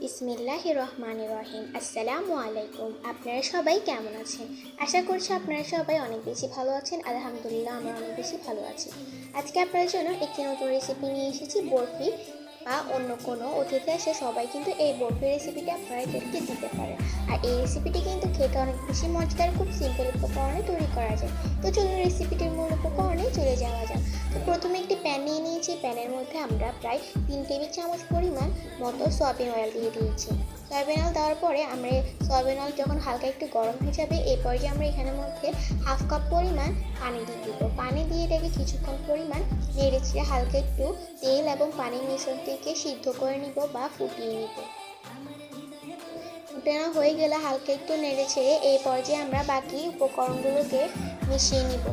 বিসমিল্লাহির রহমানির রহিম। আসসালামু আলাইকুম। আপনারা সবাই কেমন আছেন? আশা করছি আপনারা সবাই অনেক বেশি ভালো আছেন। আলহামদুলিল্লাহ, আমরা অনেক বেশি ভালো আছি। আজকে আপনাদের জন্য একটি নতুন রেসিপি নিয়ে এসেছি, বরফি বা অন্য কোনো অতিথি আসে সবাই কিন্তু এই বরফি রেসিপিটি আপনাদেরকে দিতে পারে। আর এই রেসিপিটি কিন্তু খেতে অনেক বেশি মজাদার, খুব সিম্পল উপকরণে তৈরি করা যায়। তো চলুন রেসিপিটির মূল উপকরণে চলে যাওয়া যাক। তো প্রথমে একটি প্যান নিয়ে নিয়েছি। প্যানের মধ্যে আমরা প্রায় 3 টেবিল চামচ পরিমাণ মতো সয়াবিন অয়েল দিয়ে দিয়েছি। সয়াবিন অয়েল দেওয়ার পরে আমরা সয়াবিন অয়েল যখন হালকা একটু গরম হয়ে যাবে, এই পর্যায়ে আমরা এখানের মধ্যে 1/2 কাপ পরিমাণ পানি দিয়ে দিব। পানি দিয়ে এটাকে কিছুক্ষণ পরিমাণ নেড়ে চেড়ে হালকা একটু তেল এবং পানির মিশ্রণটিকে সিদ্ধ করে নিব বা ফুটিয়ে নিব। ফুটানো হয়ে গেলে হালকা একটু নেড়ে ছেড়ে এই পর্যায়ে আমরা বাকি উপকরণগুলোকে মিশিয়ে নিব।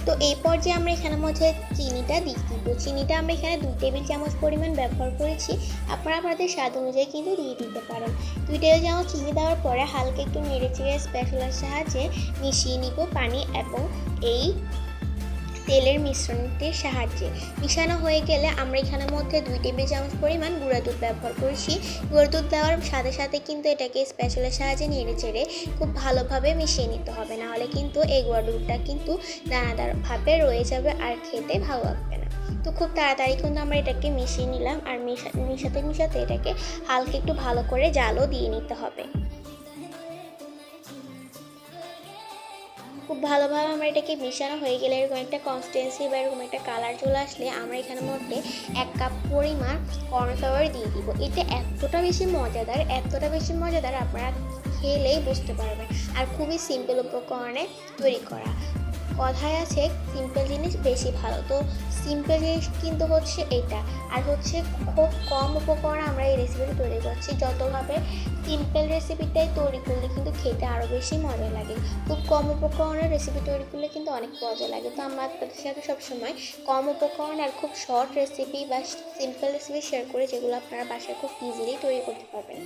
তো এই পর্যায়ে আমরা এখানের মধ্যে চিনিটা দিয়ে দিব। চিনিটা আমরা এখানে 2 টেবিল চামচ পরিমাণ ব্যবহার করেছি। আপনারা আপনাদের স্বাদ অনুযায়ী কিন্তু দিয়ে দিতে পারেন। 2 টেবিল চামচ চিনি দেওয়ার পরে হালকা একটু নেড়ে চেড়ে স্প্যাচুলার সাহায্যে মিশিয়ে নিব পানি এবং এই তেলের মিশ্রণটির সাহায্যে। মিশানো হয়ে গেলে আমরা এখানের মধ্যে 2 টেবিল চামচ পরিমাণ গুঁড়া দুধ ব্যবহার করেছি। গুঁড়া দুধ দেওয়ার সাথে সাথে কিন্তু এটাকে স্প্যাচুলার সাহায্যে নেড়ে চেড়ে খুব ভালোভাবে মিশিয়ে নিতে হবে, নাহলে কিন্তু এই গুঁড়া দুধটা কিন্তু দানাদারভাবে রয়ে যাবে আর খেতে ভালো লাগবে না। তো খুব তাড়াতাড়ি কিন্তু আমরা এটাকে মিশিয়ে নিলাম। আর মিশাতে এটাকে হালকা একটু ভালো করে জালও দিয়ে নিতে হবে। খুব ভালোভাবে আমরা এটাকে মেশানো হয়ে গেলে এরকম একটা কনসিস্টেন্সি বা এরকম একটা কালার চলে আসলে আমরা এখানের মধ্যে 1 কাপ পরিমাণ কর্নফ্লাওয়ার দিয়ে দিব। এটা এতটা বেশি মজাদার আপনারা খেলেই বুঝতে পারবেন। আর খুবই সিম্পল উপকরণে তৈরি করা। কথায় আছে সিম্পল জিনিস বেশি ভালো। তো সিম্পল জিনিস কিন্তু হচ্ছে এটা, আর হচ্ছে খুব কম উপকরণে আমরা এই রেসিপিটা তৈরি করছি। যতভাবে সিম্পল রেসিপিটাই তৈরি করলে কিন্তু খেতে আরও বেশি মজা লাগে। খুব কম উপকরণের রেসিপি তৈরি করলে কিন্তু অনেক মজা লাগে। তো আমরা আপনাদের সাথে সবসময় কম উপকরণ আর খুব শর্ট রেসিপি বা সিম্পল রেসিপি শেয়ার করি, যেগুলো আপনারা বাসায় খুব ইজিলি তৈরি করতে পারবেন।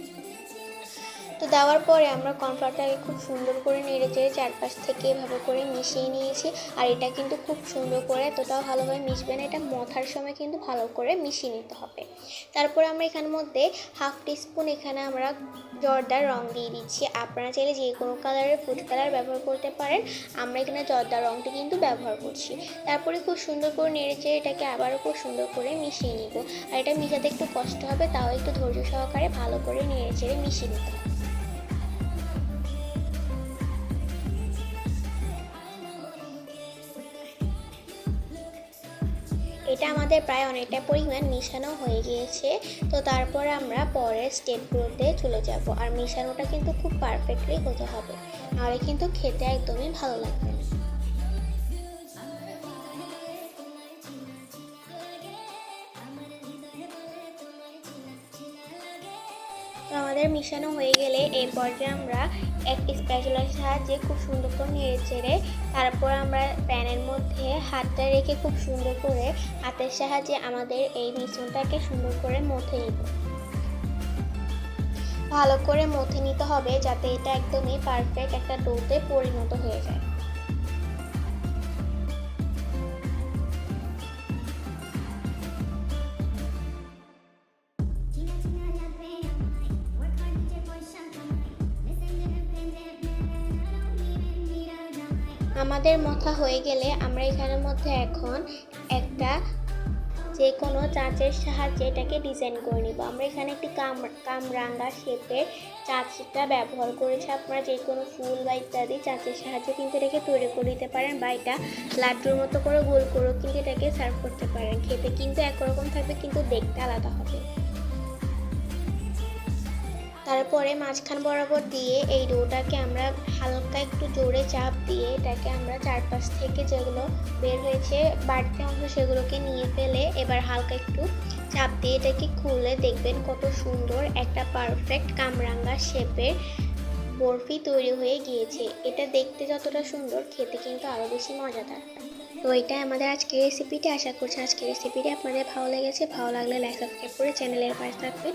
তো দেওয়ার পরে আমরা কর্নফ্লাওয়ারটাকে খুব সুন্দর করে নেড়ে চেড়ে চারপাশ থেকে এভাবে করে মিশিয়ে নিয়েছি। আর এটা কিন্তু খুব সুন্দর করে, এতটাও ভালোভাবে মিশবে না, এটা মথার সময় কিন্তু ভালো করে মিশিয়ে নিতে হবে। তারপরে আমরা এখানের মধ্যে 1/2 টিস্পুন এখানে আমরা জর্দার রং দিয়ে দিচ্ছি। আপনারা চাইলে যে কোনো কালারের ফুড কালার ব্যবহার করতে পারেন। আমরা এখানে জর্দার রংটি কিন্তু ব্যবহার করছি। তারপরে খুব সুন্দর করে নেড়ে চেড়ে এটাকে আবারও খুব সুন্দর করে মিশিয়ে নিব। আর এটা মিশাতে একটু কষ্ট হবে, তাও একটু ধৈর্য সহকারে ভালো করে নেড়ে চেড়ে মিশিয়ে নিতে হবে। এটা আমাদের প্রায় অনেকটা পরিমাণ মিশানো হয়ে গিয়েছে। তো তারপরে আমরা পরের স্টেপগুলোতে চলে যাব। আর মিশানোটা কিন্তু খুব পারফেক্টলি হতে হবে, নাহলে কিন্তু খেতে একদমই ভালো লাগবে না। তো আমাদের মিশানো হয়ে গেলে এই পর্যায়ে আমরা একটি স্প্যাচুলার সাহায্যে খুব সুন্দর করে নেড়ে চেড়ে তারপর আমরা প্যানের মধ্যে হাতটা রেখে খুব সুন্দর করে হাতের সাহায্যে আমাদের এই মিশ্রণটাকে সুন্দর করে মথে নিব। ভালো করে মথে নিতে হবে যাতে এটা একদমই পারফেক্ট একটা ডোতে পরিণত হয়ে যায়। আমাদের মথা হয়ে গেলে আমরা এখানের মধ্যে এখন একটা যে কোনো চাঁচের সাহায্যে এটাকে ডিজাইন করে নিব। আমরা এখানে একটি কামরাঙ্গা শেপের চাঁচটা ব্যবহার করেছি। আপনারা যে কোনো ফুল বা ইত্যাদি চাঁচের সাহায্যে কিন্তু এটাকে তৈরি করে দিতে পারেন, বা এটা লাড্ডুর মতো করে গোল করেও কিন্তু এটাকে সার্ভ করতে পারেন। খেতে কিন্তু একরকম থাকবে, কিন্তু দেখতে আলাদা হবে। তারপরে মাঝখান বরাবর দিয়ে এই ডোটাকে আমরা হালকা একটু জোরে চাপ দিয়ে এটাকে আমরা চারপাশ থেকে যেগুলো বের হয়েছে বাড়তি অংশ সেগুলোকে নিয়ে ফেলে এবার হালকা একটু চাপ দিয়ে এটাকে খুলে দেখবেন কত সুন্দর একটা পারফেক্ট কামরাঙ্গা শেপের বরফি তৈরি হয়ে গিয়েছে। এটা দেখতে যতটা সুন্দর, খেতে কিন্তু আরও বেশি মজাদার। তো এটাই আমাদের আজকের রেসিপিটি। আশা করছি আজকের রেসিপিটি আপনাদের ভালো লেগেছে। ভালো লাগলে লাইক সাবস্ক্রাইব করে চ্যানেলের পাশে থাকবেন।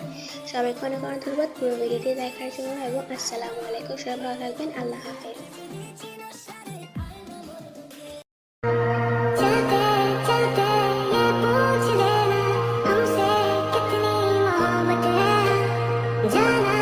সবাইকে অনেক অনেক ধন্যবাদ পুরো ভিডিওটি দেখার জন্য এবং আসসালামু আলাইকুম। সবাই ভালো থাকবেন। আল্লাহ হাফেজ। জানা